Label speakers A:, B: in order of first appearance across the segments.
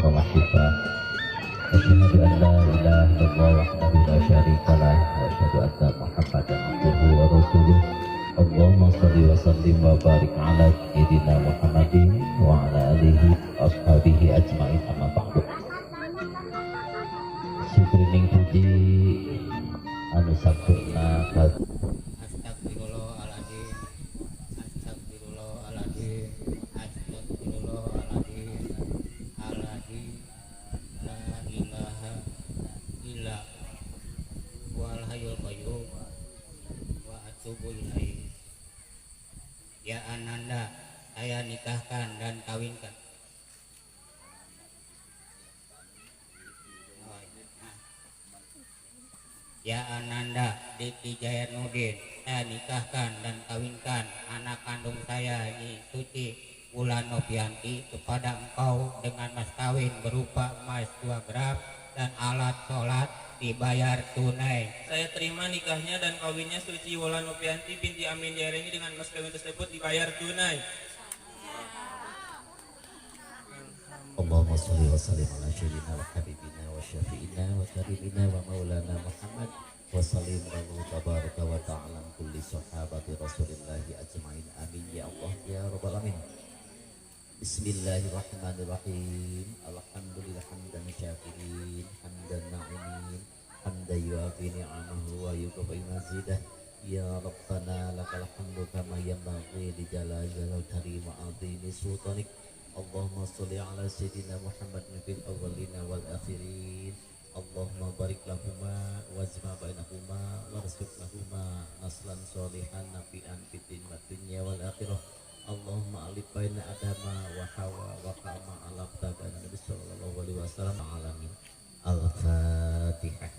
A: rahmatullah. Asyhadu an la ilaha illallah wahdahu la syarika lah wa asyhadu anna Muhammadan abduhu wa rasuluh. Allahumma shalli wa sallim wa barik ala sayyidina Muhammadin wa ala alihi ashabihi ajmain amma ba'du. Syukrining puji anu sampurna
B: Astagfirullahaladzim, astagfirullahaladzim, astagfirullahaladzim, aladzim, la ilaha illa wal hayyul qayyum wa atubu ilaih. Ya Ananda, saya nikahkan dan kawinkan. Ya Ananda Diki Jayanudin, saya nikahkan dan kawinkan anak kandung saya Nyi Suci Wulan Novianti kepada engkau dengan mas kawin berupa emas 2 gram dan alat sholat dibayar tunai.
C: Saya terima nikahnya dan kawinnya Suci Wulan Novianti binti Amin Jaireni dengan mas kawin tersebut dibayar tunai.
A: Allahumma sholli wa sallim ala sayyidina wa habibina wa syafi'ina wa karimina wa maulana Muhammad wa sallim wa tabaraka wa ta'ala kulli sahabati rasulillahi ajma'in amin ya Allah ya rabbal alamin. Bismillahirrahmanirrahim. Alhamdulillah hamdan syakirin hamdan na'imin hamdan yuafi ni'amahu wa yukafi mazidah. Ya Rabbana lakal hamdu kama yanbaghi li jalali wal karim wa 'azimi sultanik. Allahumma sholli ala sayyidina Muhammad fil awwalina wal akhirin. Allahumma barik lahuma wajma bainahuma warzuq lahuma naslan sholihan nafi'an fid dunya wal akhirah. Allahumma alif baina adama wa hawa wa kama alafta baina nabi sallallahu alaihi wasallam alamin. Al-Fatihah.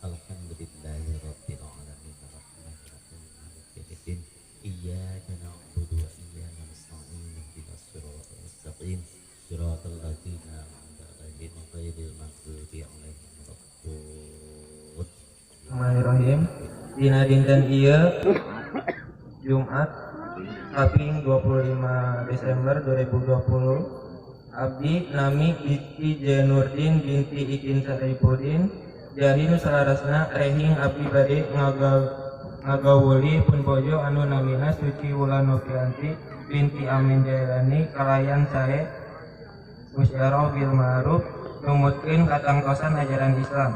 A: Alhamdulillahi rabbil alamin arrahmanir rahim maliki yaumiddin. Iyyaka na'budu wa iyyaka nasta'in ihdinas siratal mustaqim siratal ladzina an'amta 'alaihim ghairil maghdubi 'alaihim waladdallin.
D: Bismillahirrahmanirrahim. Dina dinten ieu Jumat Kaping 25 Desember 2020 abdi nami Diki Jayanudin binti Ikin Saripudin jadi nu salarasna rehing abdi bade ngagawuli pun bojo anu namina Suci Wulan Novianti binti Amin Jairani kalayan sae musyarah bil ma'ruf numutkeun katangtosan ajaran Islam.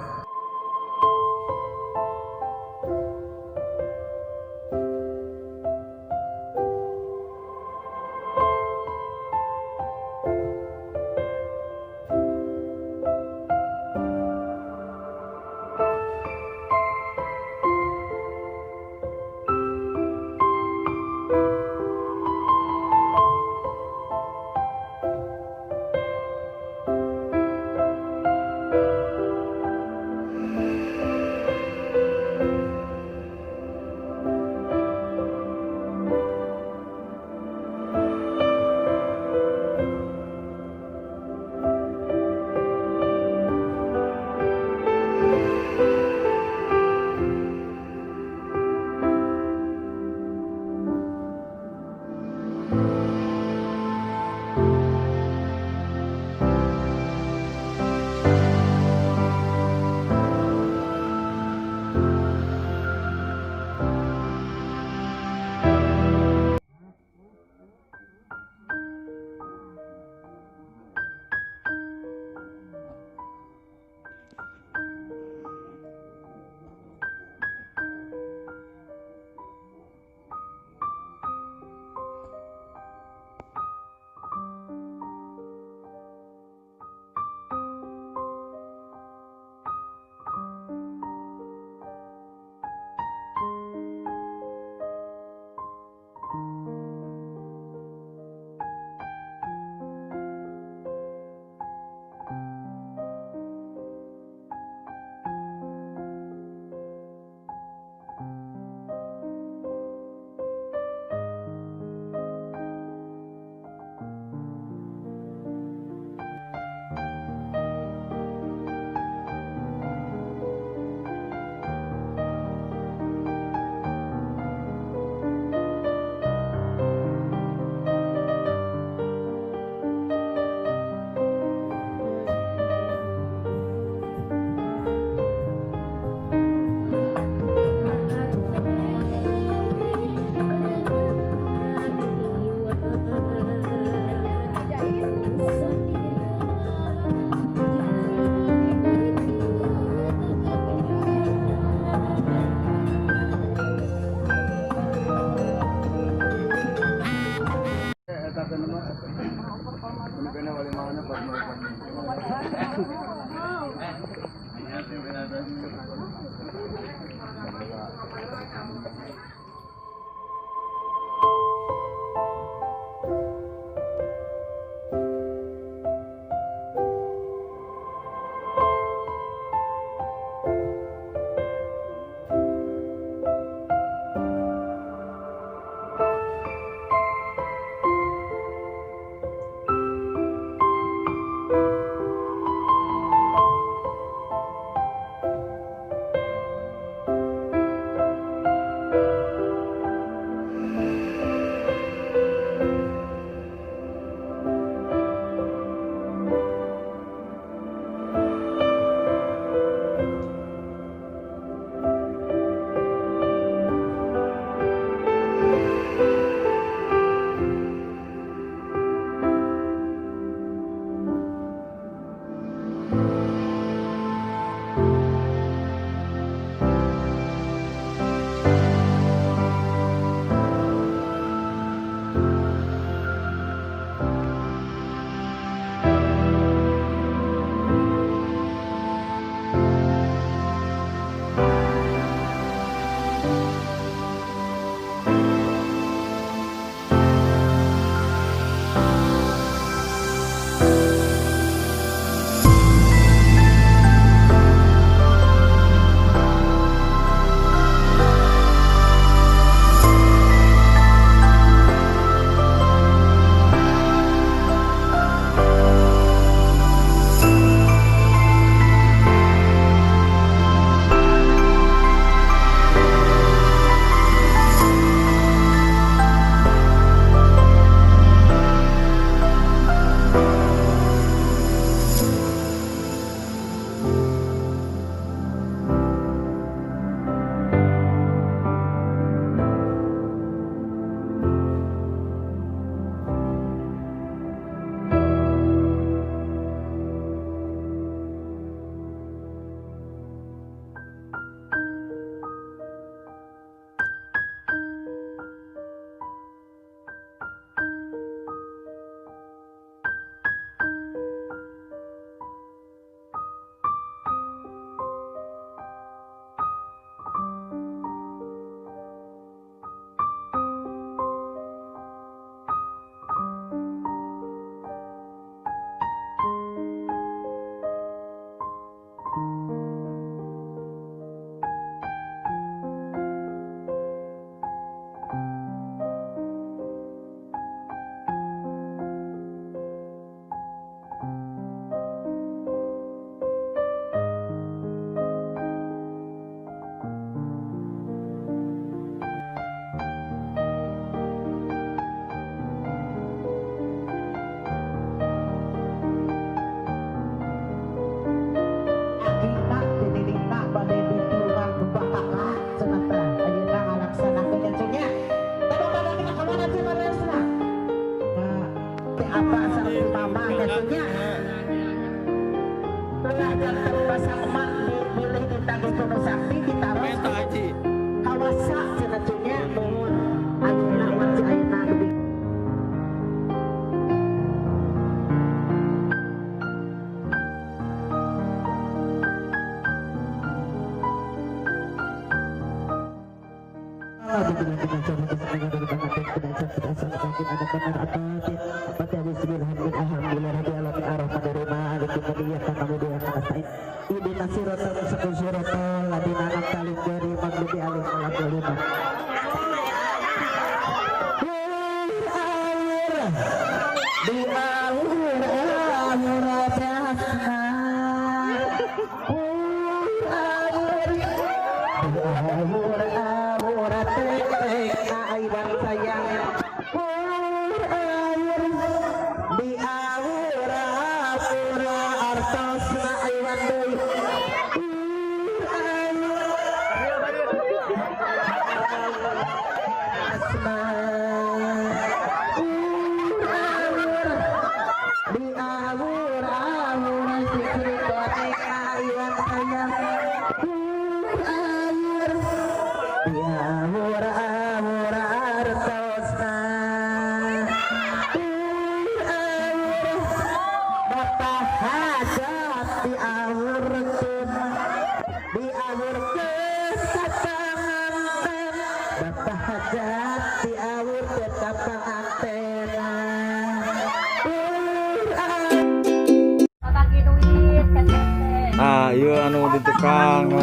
E: Ah, iya anu di tukang nu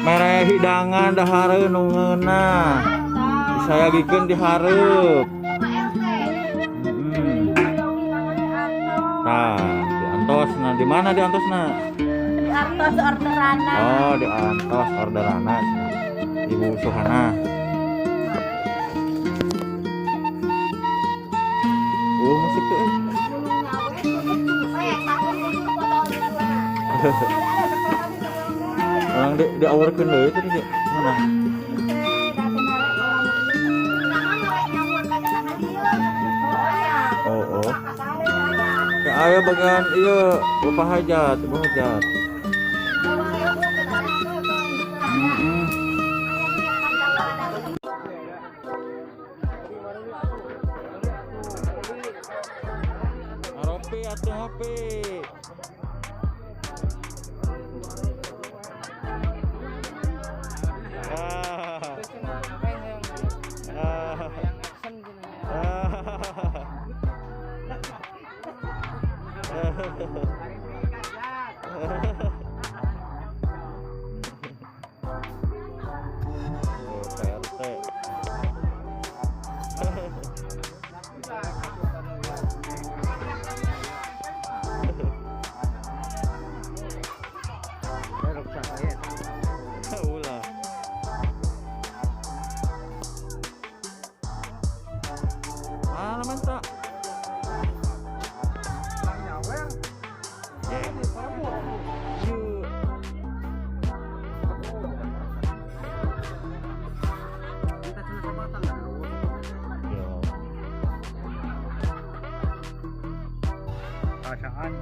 E: mere hidangan dahareun nu ngeuna. Disayagikeun di hareup. Nah, di Antosna, di mana di Antosna?
F: Di Artos orderana.
E: Oh, di Antos orderana. Ibu Suhana. Oh, musik tuh. Orang di awarkeun deui tadi di mana? Oh, oh. Kayak aya bagian ieu upah hajat, upah hajat. Ngopi atuh ngopi. Ulah. Mana menta? Perasaan.